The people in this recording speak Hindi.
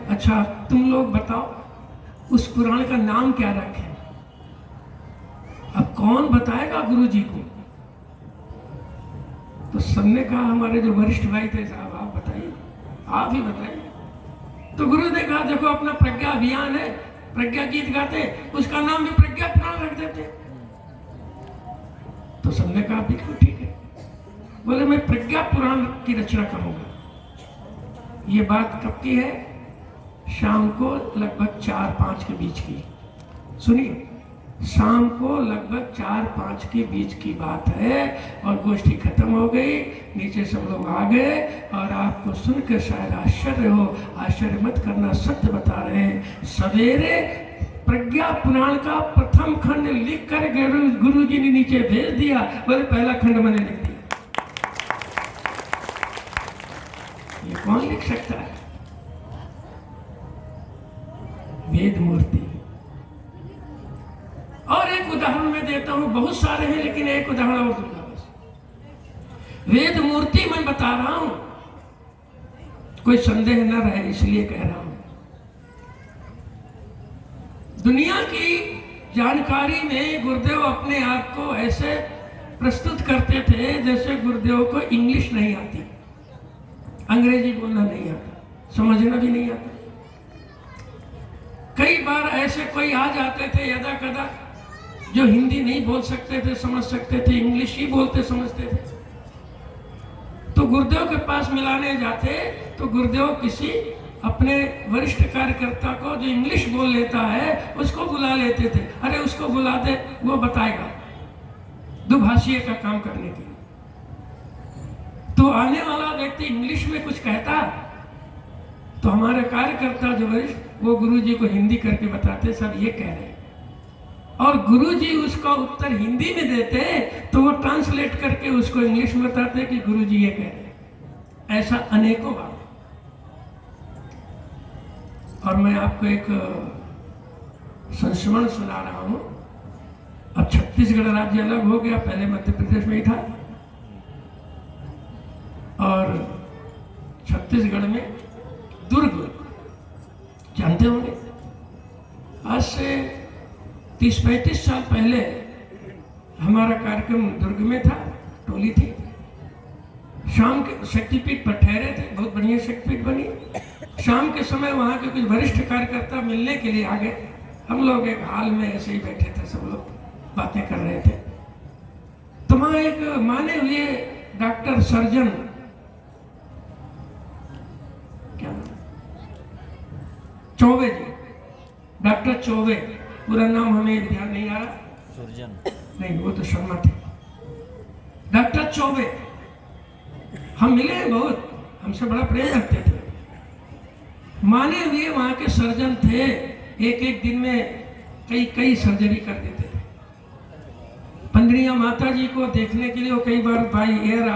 अच्छा तुम लोग बताओ उस पुराण का नाम क्या रखें? अब कौन बताएगा गुरु जी को? तो सबने कहा हमारे जो वरिष्ठ भाई थे, साहब आप बताइए, आप ही बताइए। तो गुरु ने कहा देखो अपना प्रज्ञा अभियान है, प्रज्ञा गीत गाते, उसका नाम भी प्रज्ञा पुराण रख देते। तो सबने कहा बिल्कुल ठीक है। बोले मैं प्रज्ञा पुराण की रचना करूंगा। ये बात कब की है? शाम को लगभग 4-5 के बीच की। सुनिए, शाम को लगभग 4-5 के बीच की बात है और गोष्ठी खत्म हो गई। नीचे सब लोग आ गए और आपको सुनकर शायद आश्चर्य हो, आश्चर्य मत करना, सत्य बता रहे हैं। सवेरे प्रज्ञा पुराण का प्रथम खंड लिख कर गुरु जी ने नीचे भेज दिया। बोले पहला खंड मैंने लिख दिया। ये कौन लिख सकता है? वेद मूर्ति। और एक उदाहरण मैं देता हूं, बहुत सारे हैं लेकिन एक उदाहरण और दूंगा बस। वेद मूर्ति मैं बता रहा हूं, कोई संदेह न रहे इसलिए कह रहा हूं। दुनिया की जानकारी में गुरुदेव अपने आप को ऐसे प्रस्तुत करते थे जैसे गुरुदेव को इंग्लिश नहीं आती, अंग्रेजी बोलना नहीं आता, समझना भी नहीं आता। कई बार ऐसे कोई आ जाते थे यदा कदा जो हिंदी नहीं बोल सकते थे, समझ सकते थे, इंग्लिश ही बोलते समझते थे। तो गुरुदेव के पास मिलाने जाते तो गुरुदेव किसी अपने वरिष्ठ कार्यकर्ता को जो इंग्लिश बोल लेता है उसको बुला लेते थे। अरे उसको बुला दे, वो बताएगा, दुभाषीय का काम करने के लिए। तो आने वाला व्यक्ति इंग्लिश में कुछ कहता तो हमारे कार्यकर्ता जो वरिष्ठ वो गुरु जी को हिंदी करके बताते सब ये कह रहे हैं, और गुरु जी उसका उत्तर हिंदी में देते तो वो ट्रांसलेट करके उसको इंग्लिश में बताते कि गुरु जी ये कह रहे हैं। ऐसा अनेकों बार। और मैं आपको एक संस्मरण सुना रहा हूं। अब छत्तीसगढ़ राज्य अलग हो गया, पहले मध्य प्रदेश में ही था। और छत्तीसगढ़ में दुर्ग जानते होंगे, आज से 30-35 साल पहले हमारा कार्यक्रम दुर्ग में था, टोली थी। शाम के शक्तिपीठ पर ठहरे थे, बहुत बढ़िया शक्तिपीठ बनी। शाम के समय वहाँ के कुछ वरिष्ठ कार्यकर्ता मिलने के लिए आ गए। हम लोग एक हाल में ऐसे ही बैठे थे, सब लोग बातें कर रहे थे। तो वहाँ एक माने हुए डॉक्टर सर्जन, क्या चौबे जी, डॉक्टर चौबे, पूरा नाम हमें ध्यान नहीं आ रहा, सर्जन नहीं, वो तो शर्मा थे। डॉक्टर चौबे हम मिले हैं बहुत, हमसे बड़ा प्रेम रखते थे। माने हुए वहां के सर्जन थे, एक दिन में कई सर्जरी कर देते थे। पंडरिया माता जी को देखने के लिए वो कई बार बाई एयर